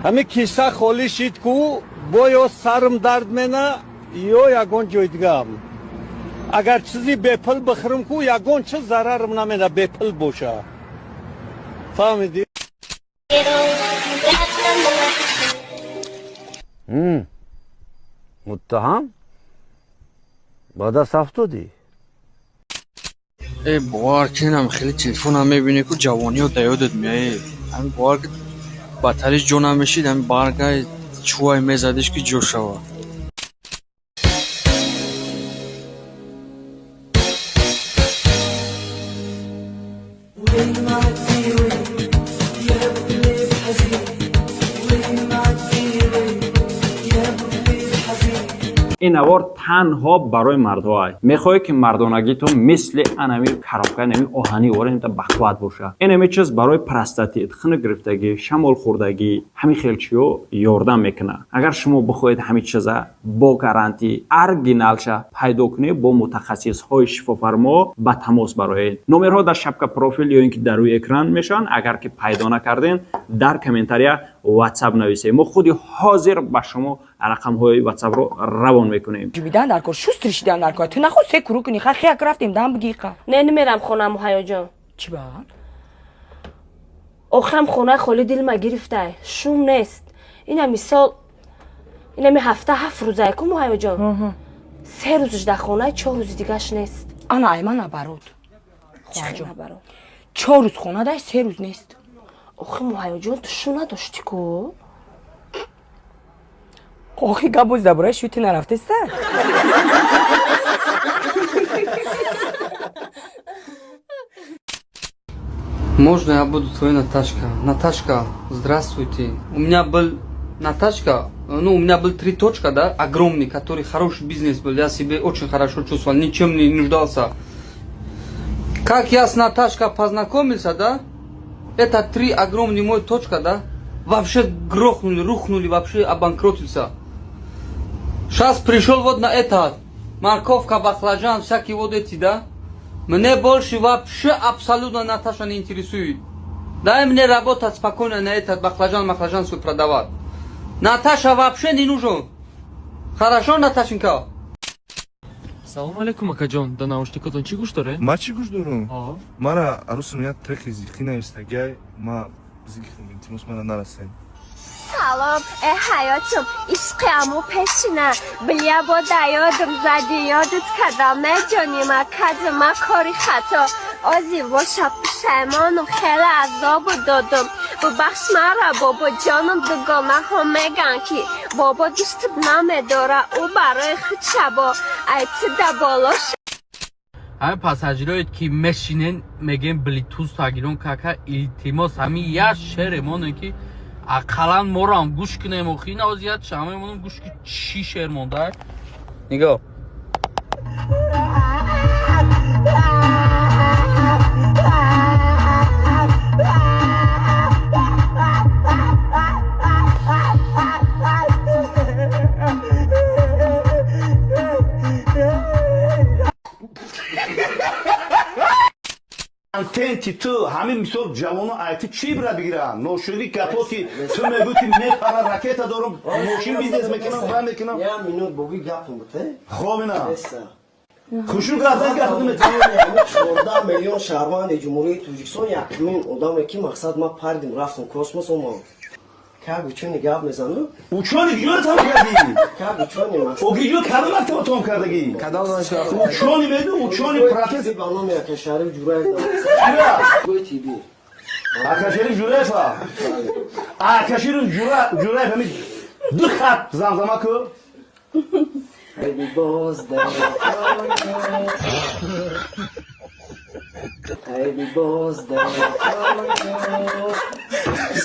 ҳамин киса холӣ шид ку бо ё сарм дард мена ё ягон ҷой дигаам. агар чизи бепул бихӯрам ку ягон чиз зарарам намена, бепул боша. фаҳмидӣ? متهم؟ با دست افتادی؟ باور کنم خیلی تلفن هم میبینی که جوانی ها دیادت میایی همین باور که بدترش جو نمیشید همین برگاه چوهای میزدش که جو شود این نوار تنها برای مردها است. میخوای که مردانگی تو مثل انمی کاراکای نمی آهنی وره تا بخواد باشه. اینمی چیز برای پرستاتیت، خنک گرفتگی، شمال خوردگی، همین خیلچیو یاردم میکنه. اگر شما بخواید همین چیزا با گارانتی ارگینالشه پیدا کنید با متخصص های شفافرما با تماس برای نمرها در شبکه پروفیل یا اینکه در روی اکران میشن. اگر که پیدا نکردین در کامنتاریا واتساپ نویسید. ما خودی حاضر با شما رقم های واتساپ رو روان میکنیم. جویدن در کار، شسترشیدن در کار. تو نخود سه کرو کنی خیلی رفتیم دم بگی قا. نه نمیرم خونم هیا جان. چی با؟ آخرم خونه خالی دل ما گرفته. شوم نیست. اینا مثال اینا هفته 7 روزه کم هیا جان. 3 روزش در خونه 4 روز دیگهش نیست. انا ایمان نبرود. چه نبرود؟ 4 روز خونه ده 3 روز نیست. آخه هیا جان تو شو نداشتی کو؟ آخه گابوز دبره شوتی نرفته است. Можно я буду твоей Наташка? Наташка, здравствуйте. У меня был Наташка, у меня был 3 точка, да, огромный, который хороший бизнес был. Я себя очень хорошо чувствовал, ничем не нуждался. Как я с Наташкой познакомился, да, это 3 огромный мой точка, да, вообще грохнули, рухнули, вообще обанкротился. Сейчас пришел вот на этот, морковка, баклажан, всякие вот эти, да. Мне больше вообще абсолютно Наташа не интересует. Дай мне работать спокойно на этот баклажан свой продавать. Наташа вообще не нужен. Хорошо, Наташенька? Салом алейкум акаҷон, да наушникотон чӣ гӯш доред? Ма чӣ гӯш дорам? Мара арӯсам як треки зиқӣ навистагай, ма зиқӣ илтимос мара нарасед. سلام حیاتم عشقمو پشینه بلیا با دیادم زدی یادت کدام جانی ما کدم ما کاری خطا آزی باشم پشیمانم خیلی عذاب دادم ببخش مرا بابا جانم دگانه ها میگن که بابا دوست نمیداره او برای خود شبا ایتی دبالاش همه پاساژیرایی که میشینن میگن بلیتوز تاگیرون کاکا التماس همین یا شعرمونه که اقلان مورم گوش کنیم و خیلی نوازیات شامه منم گوش که چی شعر مونده نگاه Контенти ту ҳамин мисол ҷавоно айти чӣ бира бигиранд ношуди капоти ту мегӯти мепара ракета дорам мошин бизнес мекунам ва мекунам я минут боги гапм бите хобина хушук гардан гапдум 14 миллион шаҳрванди ҷумҳурии Тоҷикистон якмин одаме ки мақсад ма пардим рафтам космос омо как учёни гап мезанам учёни ҷӯ там кардӣ как учёни мақсад огиҷо кадом актива том кардагӣ кадом учёни меду учёни профессор ба номи Акашариф Ҷураев гӯйти би Акашариф Ҷураева Акашариф Ҷураев ҳамин ду хат замзама ку Baby boss Baby boss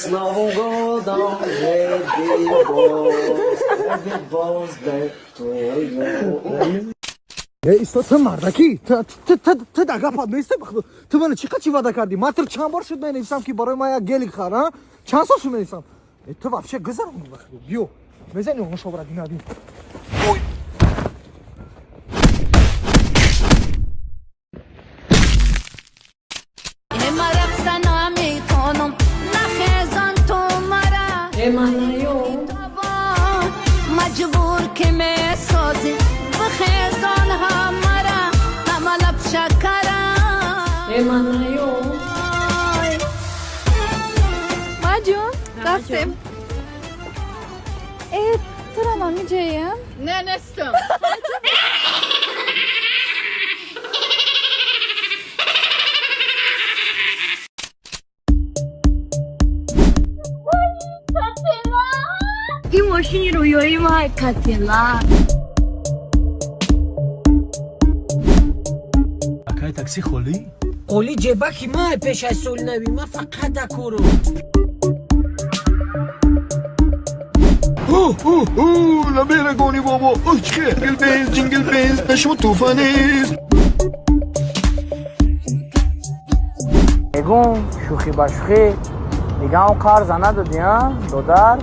Снова годом Baby boss ایستا تو مردکی تو دقیقا پاد نیسته بخدا تو منو چی وعده کردی من تر چند بار شد مینویسم که برای ما یک گلی خرم چند سال شد مینویسم تو вообще گذرم بخدا بیو بزنی اون شو برادی ندیم من جون رفتیم تو را می جاییم؟ نه نستم این ماشین رویایی ما کاتیلا اکای تاکسی خولی؟ قولی جبکی ما پیش از سول نبی ما فقط دکورو لبیرگونی بابا اوچکه جنگل بینز نشو توفانیست نگون شوخی با شوخی دیگه اون کار زنه دادی ها دودر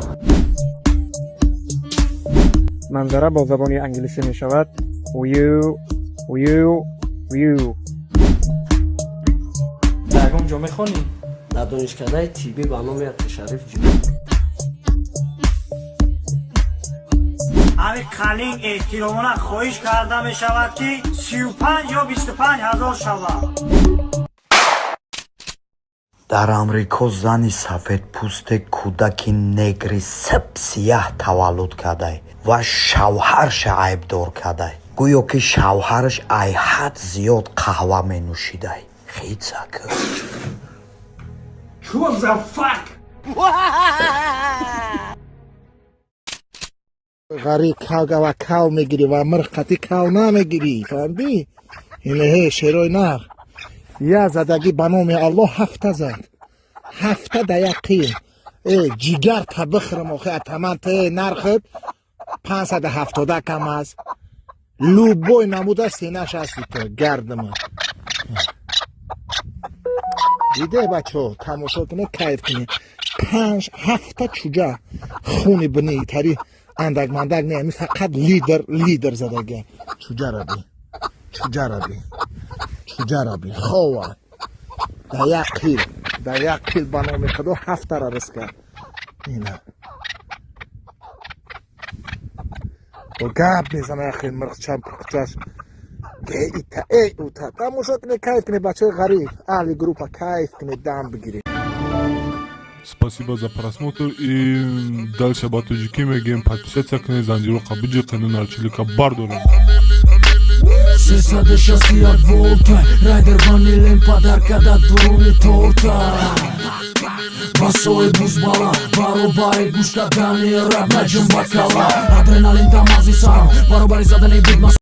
منظره با زبانی انگلیسی می شود ویو در اونجا میخونی؟ در دانشکده تیبی به نام شریف جون همین قلین احترامانه خواهش کرده می شود که 35 یا 25 هزار شود. در امریکا زنی سفید پوست کودکی نگری سیاه تولد کرده و شوهرش عیبدار کرده گویا که شوهرش ای حد زیاد قهوه می نوشیده خیلی سکر What the fuck? غریب کاو کاو میگیری و مرختی کاو نمیگیری فهمیدی؟ اینه شیروی نر یا زدگی بنام الله هفته زد هفته دقیقه جیگر تا بخرم آخه تمام ته نرخد 570 کم از لوبوی نموده سینش هستی تو گرد من دیده بچه تماشا کنه کیف کنه 5-7 چوجه خونی بنی تری اندک مندک نیمی فقط لیدر زدگه چوجه را بی خواه در یک کیل بنامی خدو 7 را رسکه اینه و گب میزنه اخیر مرخ چند پرخچاش ایتا تماشا کنه کیف کنه بچه غریب اهلی گروپا کیف کنه دم بگیری Спасибо за просмотр и дальше батуджики мегем подписаться к Незандиру Кабиджи канал Чилика Бардора. Сесаде шасият волта Райдер ванилен подарка да дуруни торта Басои бузбала Баробари гушка дани раб наджим бакала Адреналин тамази сарам Баробари задани бидмас